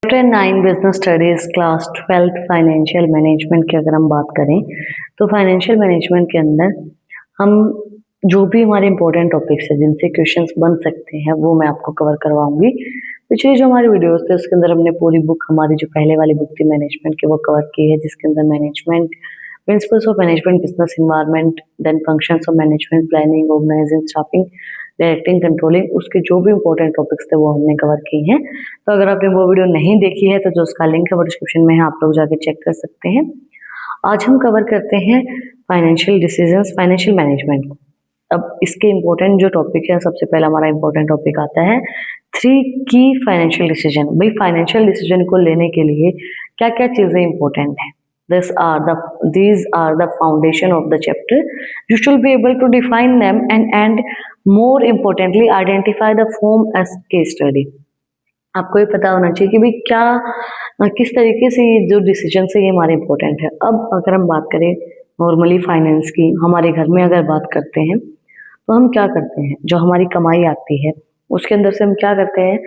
Chapter 9 business studies class 12 financial management की अगर हम बात करें तो फाइनेंशियल मैनेजमेंट के अंदर हम जो भी हमारे इंपॉर्टेंट टॉपिक्स है जिनसे क्वेश्चंस बन सकते हैं वो मैं आपको कवर करवाऊंगी। पिछली जो हमारी वीडियोस थे उसके अंदर हमने पूरी बुक, हमारी जो पहले वाली बुक थी मैनेजमेंट की, वो कवर की है, जिसके अंदर management principles of management, business environment, then functions of management, planning, organising, staffing, directing, controlling, उसके जो भी इंपॉर्टेंट टॉपिक्स थे वो हमने कवर किए हैं। तो अगर आपने वो वीडियो नहीं देखी है तो जो उसका लिंक है वो डिस्क्रिप्शन में है, आप लोग जाके चेक कर सकते हैं। आज हम कवर करते हैं फाइनेंशियल डिसीजंस, फाइनेंशियल मैनेजमेंट। अब इसके इंपॉर्टेंट जो टॉपिक है, सबसे पहला हमारा इंपॉर्टेंट टॉपिक आता है 3 की फाइनेंशियल डिसीजन। भाई फाइनेंशियल डिसीजन को लेने के लिए क्या क्या चीजें इंपॉर्टेंट है। These are the foundation of the chapter. You should be able to define them and more importantly identify the form as case study. आपको ये पता होना चाहिए कि भाई क्या किस तरीके से ये जो डिसीजन है ये हमारे इंपॉर्टेंट है। अब अगर हम बात करें नॉर्मली फाइनेंस की, हमारे घर में अगर बात करते हैं तो हम क्या करते हैं, जो हमारी कमाई आती है उसके अंदर से हम क्या करते हैं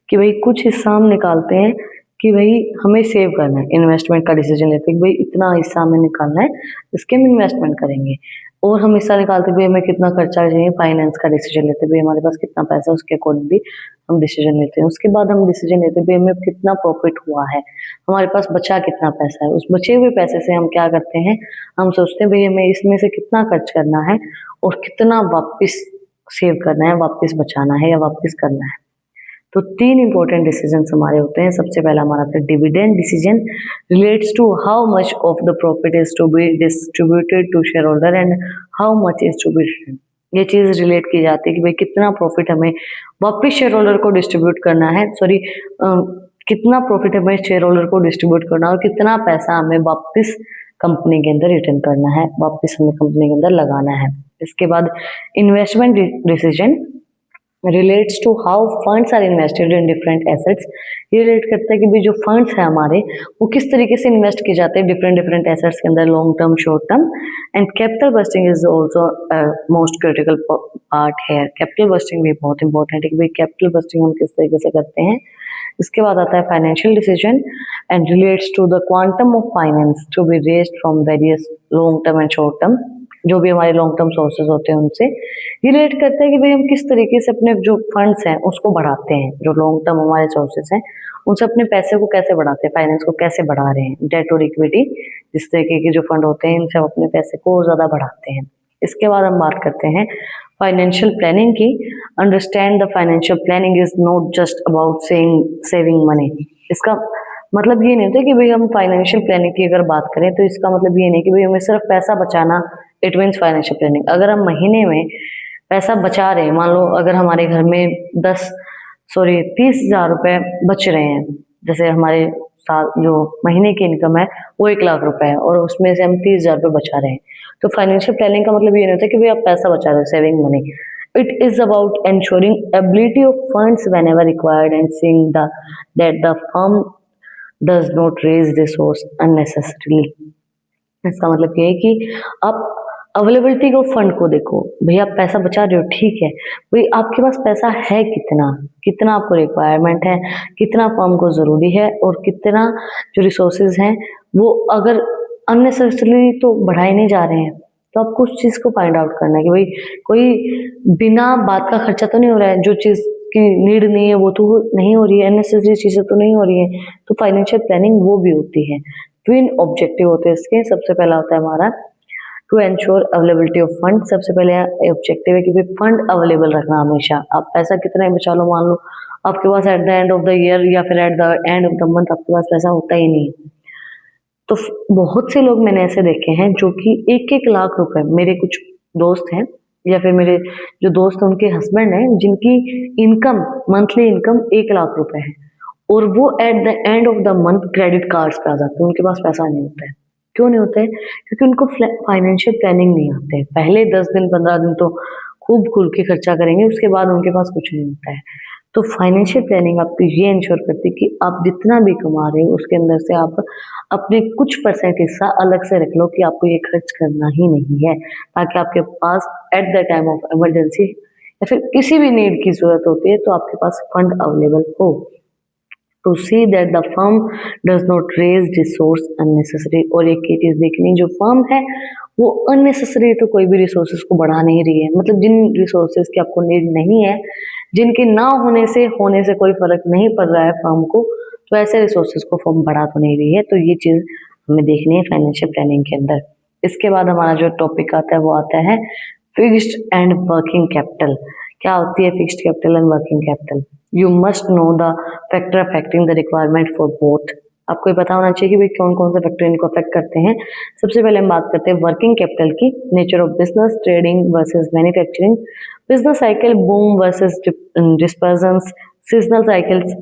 कि भाई कुछ हिस्सा हम निकालते हैं कि भाई हमें सेव करना है। इन्वेस्टमेंट का डिसीजन लेते हैं कि भाई इतना हिस्सा हमें निकालना है, इसके हम इन्वेस्टमेंट करेंगे। और हम हिस्सा निकालते भाई हमें कितना खर्चा चाहिए, फाइनेंस का डिसीजन लेते भाई हमारे पास कितना पैसा है, उसके अकॉर्डिंग भी हम डिसीजन लेते हैं। उसके बाद हम डिसीजन लेते भाई हमें कितना प्रॉफिट हुआ है, हमारे पास बचा कितना पैसा है। उस बचे हुए पैसे से हम क्या करते हैं, हम सोचते हैं भाई हमें इसमें से कितना खर्च करना है और कितना वापस सेव करना है, वापस बचाना है या वापस करना है। तो 3 इंपॉर्टेंट डिसीजन हमारे होते हैं। सबसे पहला हमारा था dividend decision, relates to how much of the profit is to be distributed to share holder and how much is to be return. ये चीज रिलेट की जाती है कि भाई कितना प्रॉफिट हमें वापस शेयर होल्डर को डिस्ट्रीब्यूट करना है, कितना प्रॉफिट हमें शेयर होल्डर को डिस्ट्रीब्यूट करना है और कितना पैसा हमें वापस कंपनी के अंदर रिटर्न करना है, वापस हमें कंपनी के अंदर लगाना है। इसके बाद investment decision relates to how funds are invested in different assets. ये रिलेट करता है कि भाई जो फंड्स है हमारे वो किस तरीके से इन्वेस्ट किए जाते हैं डिफरेंट डिफरेंट एसेट्स के अंदर, long term, short term. And capital budgeting is also most critical part है। कैपिटल बस्टिंग भी बहुत इंपॉर्टेंट है कि भाई कैपिटल बस्टिंग हम किस तरीके से करते हैं। इसके बाद आता है financial decision and relates to the quantum of finance to be raised from various long term and short term, जो भी हमारे लॉन्ग टर्म सोर्सेज होते हैं उनसे। ये रिलेट करता है कि भाई हम किस तरीके से अपने जो फंड्स हैं उसको बढ़ाते हैं, जो लॉन्ग टर्म हमारे सोर्सेज हैं उनसे अपने पैसे को कैसे बढ़ाते हैं, फाइनेंस को कैसे बढ़ा रहे हैं, डेट और इक्विटी, जिस तरीके के जो फंड होते हैं इनसे हम अपने पैसे को और ज्यादा बढ़ाते हैं। इसके बाद हम बात करते हैं फाइनेंशियल प्लानिंग की। Understand the financial planning is not just about saving money. इसका मतलब ये नहीं होता कि भाई हम फाइनेंशियल प्लानिंग की अगर बात करें तो इसका मतलब ये नहीं कि भाई हमें सिर्फ पैसा बचाना, इट मीन्स फाइनेंशियल प्लानिंग। अगर हम महीने में पैसा बचा रहे हैं, मान लो अगर हमारे घर में 30,000 रुपए बच रहे हैं, जैसे हमारे साल जो महीने की इनकम है वो 1 लाख रुपए है और उसमें से हम 30,000 रुपए बचा रहे हैं, तो फाइनेंशियल प्लानिंग का मतलब ये नहीं होता कि भाई आप पैसा बचा रहे हो, saving money. It is about ensuring ability of funds whenever required and seeing that the firm does not raise resource unnecessarily। इसका मतलब ये है कि आप अवेलेबिलिटी ऑफ फंड को देखो। भैया आप पैसा बचा रहे हो, ठीक है, भाई आपके पास पैसा है कितना, कितना आपको रिक्वायरमेंट है, कितना फर्म को जरूरी है और कितना जो रिसोर्सेज हैं वो अगर अननेसेसरली तो बढ़ाए नहीं जा रहे हैं, तो आपको उस चीज को फाइंड आउट करना है कि भाई कोई बिना बात का खर्चा तो नहीं हो रहा है, जो चीज की नीड नहीं है वो तो नहीं हो रही है, अननेसेसरी चीजें तो नहीं हो रही है। तो फाइनेंशियल प्लानिंग वो भी होती है। ट्विन ऑब्जेक्टिव होते हैं इसके। सबसे पहला होता है हमारा to ensure availability of fund. सबसे पहले ऑब्जेक्टिव है कि भाई फंड अवेलेबल रखना हमेशा। आप पैसा कितना ही बचा लो, मान लो आपके पास at the end of the year या फिर at the end of the month आपके पास पैसा होता ही नहीं, तो बहुत से लोग मैंने ऐसे देखे हैं जो कि 1-1 लाख रुपए, मेरे कुछ दोस्त हैं या फिर मेरे जो दोस्त हैं उनके हस्बैंड हैं जिनकी इनकम, मंथली इनकम 1 लाख रुपए है और वो eight the end of the month credit cards पे आ जाते हैं, उनके पास पैसा नहीं होता है। क्यों नहीं होता है? क्योंकि उनको फाइनेंशियल प्लानिंग नहीं आते है। पहले 10 दिन 15 दिन तो खूब खुल के खर्चा करेंगे, उसके बाद उनके पास कुछ नहीं होता है। तो फाइनेंशियल प्लानिंग आपको ये इंश्योर करती है कि आप जितना भी कमा रहे हो उसके अंदर से आप अपने कुछ परसेंट हिस्सा अलग से रख लो कि आपको ये खर्च करना ही नहीं है, ताकि आपके पास at the time of emergency या फिर किसी भी नीड की जरूरत होती है तो आपके पास फंड अवेलेबल हो। To see that the firm does not raise resource unnecessary. और एक ही चीज देखनी, जो फर्म है वो अननेसेसरी तो कोई भी रिसोर्सेज को बढ़ा नहीं रही है, मतलब जिन रिसोर्सेज की आपको नीड नहीं है, जिनके ना होने से होने से कोई फर्क नहीं पड़ रहा है फर्म को, तो ऐसे रिसोर्सेज को फर्म बढ़ा तो नहीं रही है। तो ये चीज हमें देखनी है फाइनेंशियल प्लानिंग के अंदर। इसके बाद हमारा जो टॉपिक आता है वो आता है फिक्स्ड एंड वर्किंग कैपिटल। क्या होती है fixed capital and working capital? You must know the factor affecting the requirement for both. आपको ये पता होना चाहिए कि भाई कौन कौन से फैक्टर इनको अफेक्ट करते हैं। सबसे पहले हम बात करते हैं वर्किंग कैपिटल की। Nature of business, trading versus manufacturing, business cycle, boom versus dispersions, seasonal cycles,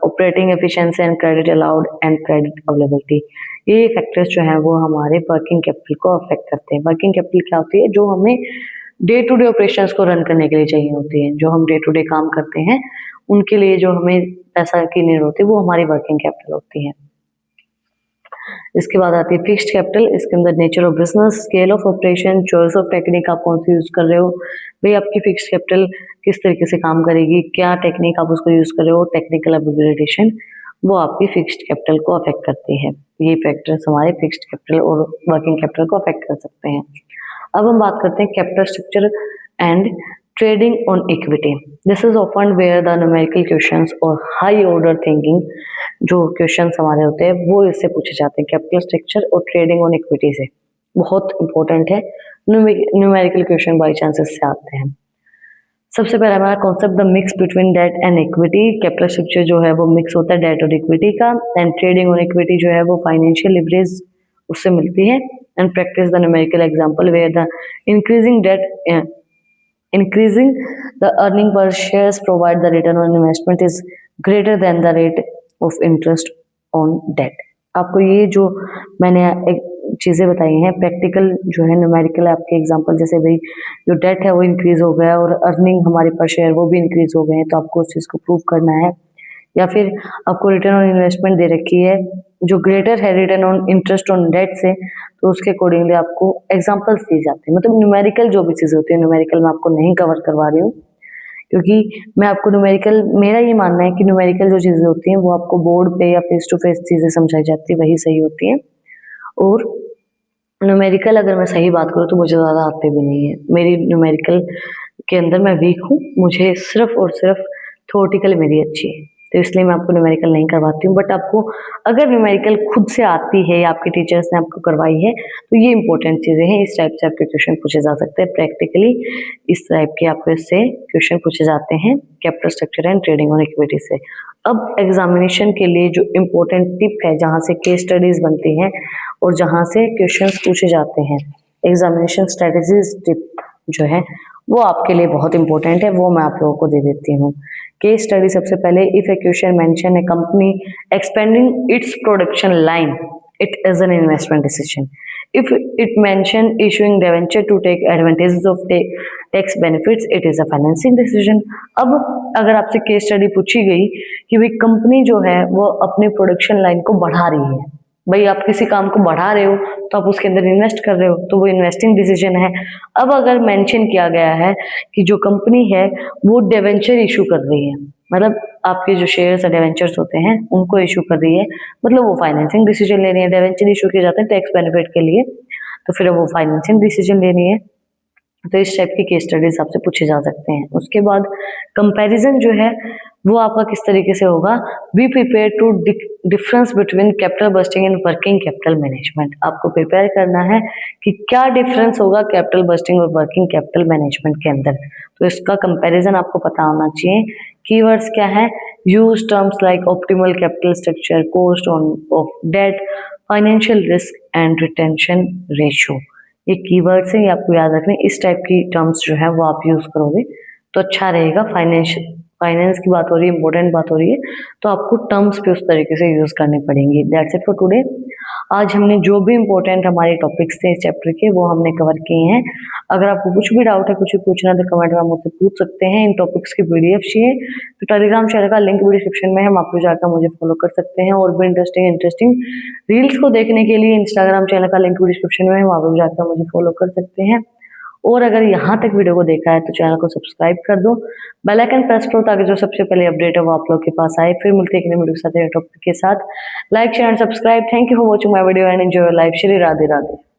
operating efficiency and credit allowed and credit availability. ये फैक्टर्स जो हैं वो हमारे वर्किंग कैपिटल को अफेक्ट करते हैं। वर्किंग कैपिटल क्या होती है? जो हमें डे टू डे ऑपरेशंस को रन करने के लिए चाहिए होती है, जो हम डे टू डे काम करते हैं उनके लिए जो हमें पैसा की नीड होती है वो हमारी वर्किंग कैपिटल होती है। इसके बाद आती है फिक्स्ड कैपिटल। इसके अंदर nature of business, scale of operation, choice of technique आप कौन सी यूज कर रहे हो, भाई आपकी फिक्स्ड कैपिटल किस तरीके से काम करेगी, क्या टेक्निक आप उसको यूज कर रहे हो, टेक्निकल अपग्रेडेशन, वो आपकी फिक्स्ड कैपिटल को अफेक्ट करती है। ये फैक्टर्स हमारे फिक्स्ड कैपिटल और वर्किंग कैपिटल को अफेक्ट कर सकते हैं। अब हम बात करते हैं capital structure and trading on equity. This is often where the numerical questions और हाई ऑर्डर थिंकिंग जो क्वेश्चंस हमारे होते हैं वो इससे पूछे जाते हैं, कैपिटल स्ट्रक्चर और ट्रेडिंग ऑन इक्विटी से। बहुत इंपॉर्टेंट है, न्यूमेरिकल क्वेश्चन बाई चांसेस से आते हैं। सबसे पहला हमारा concept the mix between debt and equity. Capital structure जो है वो मिक्स होता है डेट और इक्विटी का, एंड ट्रेडिंग ऑन इक्विटी जो है वो फाइनेंशियल लिवरेज उससे मिलती है। And practice the numerical example where the increasing the earning per shares provide the return on investment is greater than the rate of interest on debt। आपको ये जो मैंने एक चीज़ें बताई हैं प्रैक्टिकल जो है न्यूमेरिकल आपके एग्जांपल, जैसे भाई जो डेट है वो इंक्रीज हो गया और अर्निंग हमारे पर शेयर वो भी इंक्रीज हो गए हैं, तो आपको उस चीज़ को प्रूव करना है। या फिर आपको रिटर्न ऑन इन्वेस्टमेंट दे रखी है जो ग्रेटर है return on interest on debt से, तो उसके अकॉर्डिंगली आपको एग्जांपल्स दिए जाते हैं। मतलब न्यूमेरिकल जो भी चीज़ें होती है, न्यूमेरिकल मैं आपको नहीं कवर करवा रही हूँ क्योंकि मैं आपको न्यूमेरिकल, मेरा ये मानना है कि न्यूमेरिकल जो चीज़ें होती हैं वो आपको बोर्ड पे या फेस टू फेस चीज़ें समझाई जाती है वही सही होती हैं। और न्यूमेरिकल अगर मैं सही बात करूँ तो मुझे ज़्यादा आते भी नहीं है, मेरी न्यूमेरिकल के अंदर मैं वीक हूँ, मुझे सिर्फ और सिर्फ थ्योरेटिकल मेरी अच्छी है, तो इसलिए मैं आपको न्यूमेरिकल नहीं करवाती हूँ। बट आपको अगर न्यूमेरिकल खुद से आती है या आपके टीचर्स ने आपको करवाई है तो ये इंपॉर्टेंट चीज़ें हैं, इस टाइप से आपके क्वेश्चन पूछे जा सकते हैं प्रैक्टिकली, इस टाइप के आपको इससे क्वेश्चन पूछे जाते हैं capital structure and trading on equity से। अब एग्जामिनेशन के लिए जो इम्पोर्टेंट टिप है जहाँ से केस स्टडीज बनती हैं और जहाँ से क्वेश्चन पूछे जाते हैं, एग्जामिनेशन स्ट्रेटेजीज टिप जो है वो आपके लिए बहुत इंपॉर्टेंट है, वो मैं आप लोगों को दे देती हूँ। केस स्टडी सबसे पहले, if a question mention a company expanding its production line it is an investment decision. If it mention issuing debenture to take advantages of tax benefits it is a financing decision. अब अगर आपसे case study पूछी गई कि भाई company जो है वो अपने प्रोडक्शन लाइन को बढ़ा रही है, भाई आप किसी काम को बढ़ा रहे हो तो आप उसके अंदर इन्वेस्ट कर रहे हो, तो वो इन्वेस्टिंग डिसीजन है। अब अगर मेंशन किया गया है कि जो कंपनी है वो डिवेंचर इशू कर रही है, मतलब आपके जो शेयर्स या डिवेंचर्स होते हैं उनको इशू कर रही है, मतलब वो फाइनेंसिंग डिसीजन ले रही है। डिवेंचर इशू किए जाते हैं टैक्स बेनिफिट के लिए, तो फिर वो फाइनेंसिंग डिसीजन ले रही है। तो इस टाइप की केस स्टडीज आपसे पूछे जा सकते हैं। उसके बाद कंपैरिजन जो है वो आपका किस तरीके से होगा, be prepare to difference between capital budgeting and working capital management. आपको प्रिपेयर करना है कि क्या डिफरेंस होगा कैपिटल बस्टिंग और वर्किंग कैपिटल मैनेजमेंट के अंदर, तो इसका कंपैरिजन आपको पता होना चाहिए। कीवर्ड्स क्या है, use terms like optimal capital structure, cost of debt, financial risk and retention ratio. ये कीवर्ड्स हैं, ये आपको याद रखने, इस टाइप की टर्म्स जो है वो आप यूज करोगे तो अच्छा रहेगा। फाइनेंस की बात हो रही है, इंपॉर्टेंट बात हो रही है, तो आपको टर्म्स पे उस तरीके से यूज करनी पड़ेंगी। That's it for today. आज हमने जो भी इंपॉर्टेंट हमारे टॉपिक्स थे इस चैप्टर के वो हमने कवर किए हैं। अगर आपको कुछ भी डाउट है, कुछ भी पूछना है तो कमेंट में मुझसे पूछ सकते हैं। इन टॉपिक्स की पीडीएफ चाहिए तो टेलीग्राम चैनल का लिंक भी डिस्क्रिप्शन में है, वहाँ पर जाकर मुझे फॉलो कर सकते हैं। और भी इंटरेस्टिंग रील्स को देखने के लिए इंस्टाग्राम चैनल का लिंक भी डिस्क्रिप्शन में है, वहाँ पर जाकर मुझे फॉलो कर सकते हैं। और अगर यहाँ तक वीडियो को देखा है तो चैनल को सब्सक्राइब कर दो, बेल आइकन प्रेस करो ताकि जो सबसे पहले अपडेट है वो आप लोग के पास आए। फिर मिलते हैं एक नई वीडियो के साथ, टॉपिक के साथ। Like share and subscribe. Thank you for watching my video and enjoy your life. Shri Radhe Radhe.